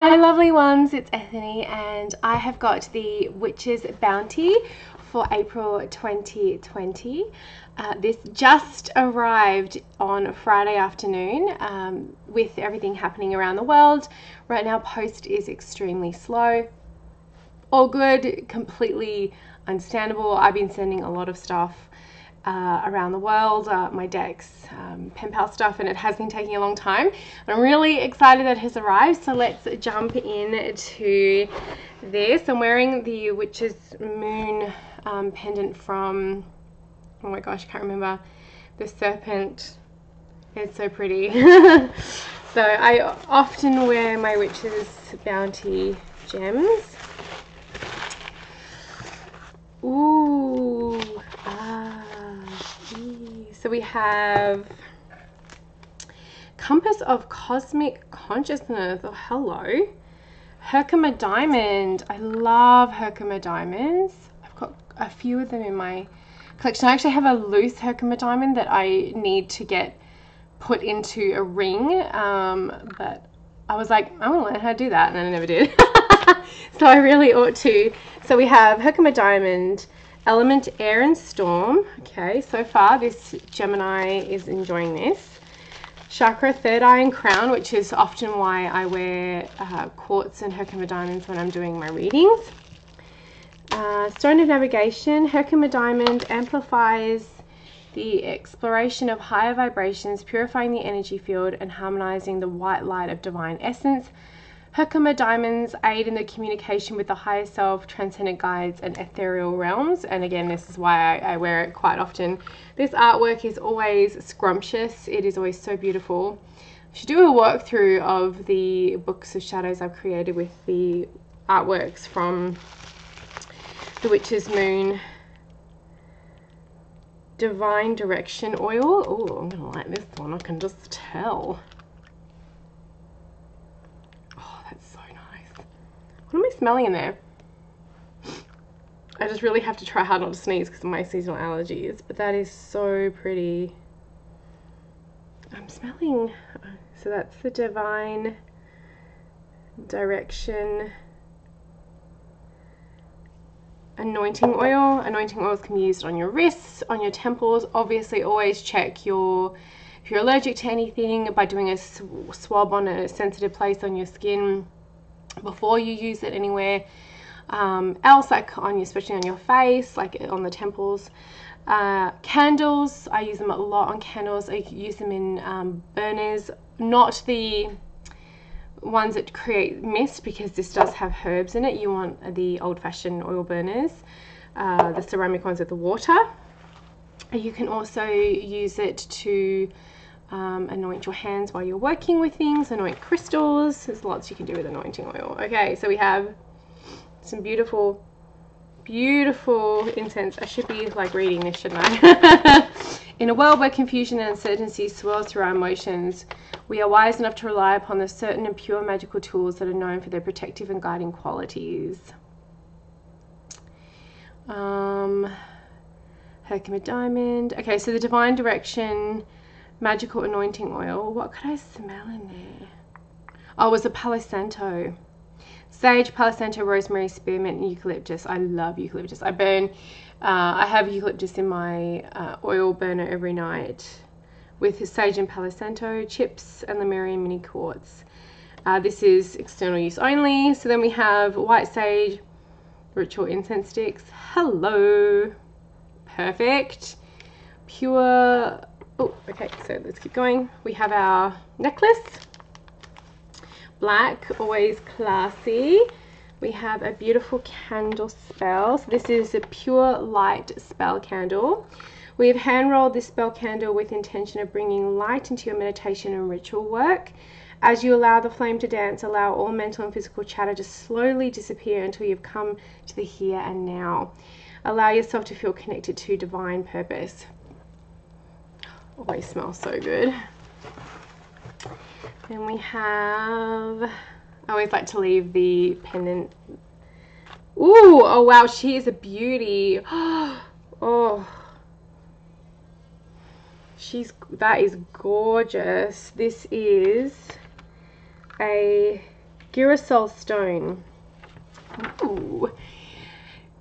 Hi lovely ones, it's Ethany and I have got the Witch's Bounty for April 2020. This just arrived on Friday afternoon with everything happening around the world. Right now post is extremely slow. All good, completely understandable. I've been sending a lot of stuff around the world, my decks, pen pal stuff, and it has been taking a long time. I'm really excited that it has arrived, so let's jump into this. I'm wearing the Witch's Moon pendant from, oh my gosh, I can't remember, the serpent. It's so pretty. So I often wear my Witch's Bounty gems. Ooh, so we have Compass of Cosmic Consciousness. Oh, hello. Herkimer Diamond. I love Herkimer Diamonds. I've got a few of them in my collection. I actually have a loose Herkimer Diamond that I need to get put into a ring, but I was like, I want to learn how to do that, and I never did. So I really ought to. So we have Herkimer Diamond, Element Air and Storm. Okay, so far this Gemini is enjoying this. Chakra, Third Eye and Crown, which is often why I wear quartz and Herkimer Diamonds when I'm doing my readings. Stone of Navigation, Herkimer Diamond amplifies the exploration of higher vibrations, purifying the energy field and harmonizing the white light of divine essence. Herkimer Diamonds aid in the communication with the higher self, transcendent guides, and ethereal realms. And again, this is why I wear it quite often. This artwork is always scrumptious. It is always so beautiful. I should do a walkthrough of the books of shadows I've created with the artworks from the Witch's Moon. Divine Direction oil. Oh, I'm gonna like this one. I can just tell. Oh, that's so nice. What am I smelling in there? I just really have to try hard not to sneeze because of my seasonal allergies, but that is so pretty. I'm smelling, so that's the Divine Direction anointing oil. Anointing oils can be used on your wrists, on your temples. Obviously always check your, if you're allergic to anything, by doing a swab on a sensitive place on your skin before you use it anywhere else, like on your, especially on your face, like on the temples. Candles, I use them a lot on candles. I use them in burners, not the ones that create mist, because this does have herbs in it. You want the old-fashioned oil burners, the ceramic ones with the water. You can also use it to anoint your hands while you're working with things, anoint crystals. There's lots you can do with anointing oil. Okay, so we have some beautiful incense. I should be like reading this, shouldn't I? In a world where confusion and uncertainty swirls through our emotions, we are wise enough to rely upon the certain and pure magical tools that are known for their protective and guiding qualities. Herkimer Diamond. Okay, so the Divine Direction magical anointing oil. What could I smell in there? Oh, it was a Palo Santo. Sage, Palo Santo, rosemary, spearmint, and eucalyptus. I love eucalyptus. I burn, I have eucalyptus in my oil burner every night with sage and Palo Santo, chips, and Lemurian mini quartz. This is external use only. So then we have white sage, ritual incense sticks. Hello. Perfect. Pure, oh, okay, so let's keep going. We have our necklace. Black, always classy. We have a beautiful candle spell. So this is a pure light spell candle. We have hand rolled this spell candle with intention of bringing light into your meditation and ritual work. As you allow the flame to dance, allow all mental and physical chatter to slowly disappear until you've come to the here and now. Allow yourself to feel connected to divine purpose. Always smells so good. Then we have, I always like to leave the pendant. Ooh, oh wow, she is a beauty. Oh, that is gorgeous. This is a Girasol stone. Ooh.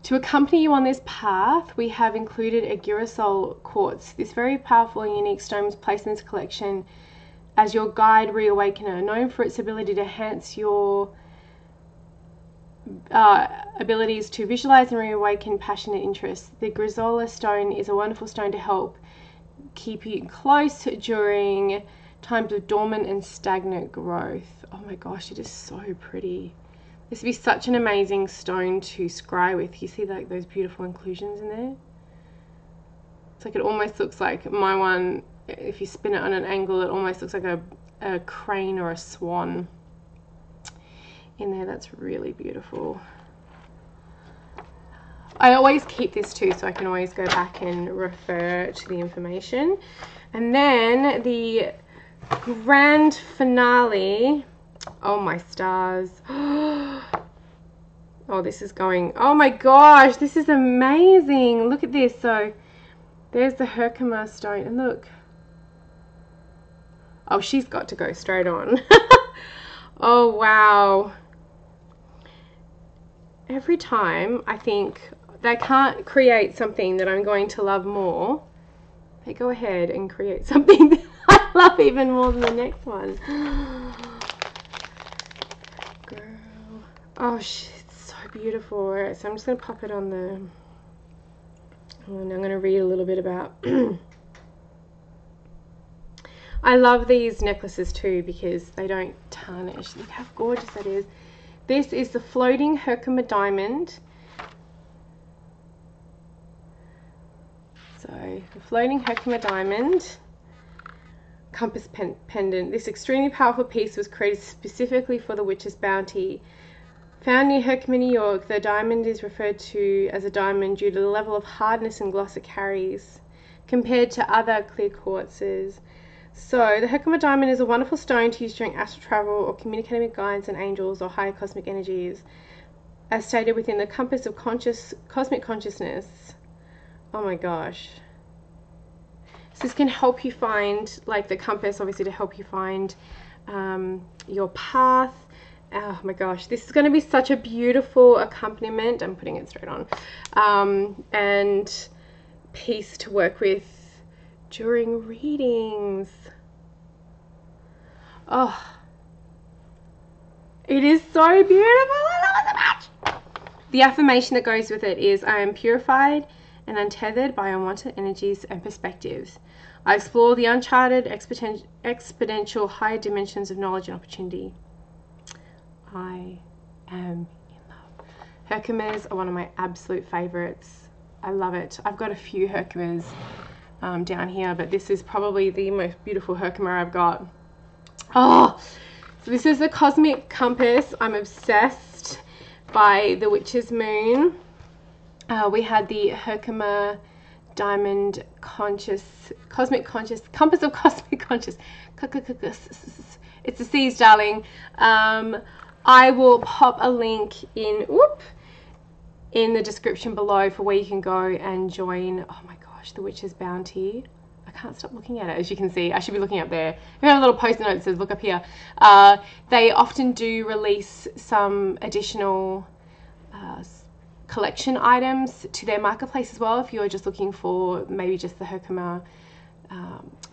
To accompany you on this path, we have included a Girasol quartz. This very powerful and unique stone was placed in this collection as your guide reawakener, known for its ability to enhance your abilities to visualize and reawaken passionate interests. The Girasol stone is a wonderful stone to help keep you close during times of dormant and stagnant growth. Oh my gosh, it is so pretty. This would be such an amazing stone to scry with. You see like those beautiful inclusions in there? It's like, it almost looks like my one, if you spin it on an angle, it almost looks like a crane or a swan in there. That's really beautiful. I always keep this too, so I can always go back and refer to the information. And then the grand finale. Oh my stars. Oh, this is going, oh my gosh, this is amazing. Look at this. So there's the Herkimer stone, and look. Oh, she's got to go straight on. Oh wow. Every time I think they can't create something that I'm going to love more, they go ahead and create something that I love even more than the next one. Girl. Oh, it's so beautiful. Alright, so I'm just going to pop it on the... And I'm going to read a little bit about... I love these necklaces too because they don't tarnish. Look how gorgeous that is. This is the floating Herkimer diamond. So the floating Herkimer diamond compass pendant. This extremely powerful piece was created specifically for the Witch's Bounty. Found near Herkimer, New York, the diamond is referred to as a diamond due to the level of hardness and gloss it carries compared to other clear quartzes. So the Herkimer diamond is a wonderful stone to use during astral travel or communicating with guides and angels or higher cosmic energies, as stated within the compass of cosmic consciousness. Oh my gosh. So this can help you find, like the compass, obviously, to help you find your path. Oh my gosh, this is going to be such a beautiful accompaniment. I'm putting it straight on. And piece to work with during readings. Oh, it is so beautiful. I love it so much. The affirmation that goes with it is, I am purified and untethered by unwanted energies and perspectives. I explore the uncharted, exponential higher dimensions of knowledge and opportunity. I am in love. Herkimers are one of my absolute favorites. I love it. I've got a few Herkimers down here, but this is probably the most beautiful Herkimer I've got. Oh, so this is the Cosmic Compass. I'm obsessed by the Witch's Moon. We had the Herkimer Diamond Cosmic Conscious, Compass of Cosmic Conscious. It's the C's, darling. I will pop a link in the description below for where you can go and join. Oh my gosh, the Witch's Bounty. I can't stop looking at it, as you can see. I should be looking up there. We have a little post-it note that says look up here. They often do release some additional collection items to their marketplace as well, if you're just looking for maybe just the Herkimer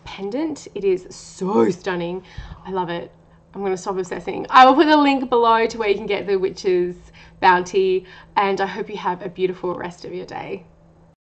pendant. It is so stunning. I love it. I'm going to stop obsessing. I will put a link below to where you can get the Witch's Bounty, and I hope you have a beautiful rest of your day.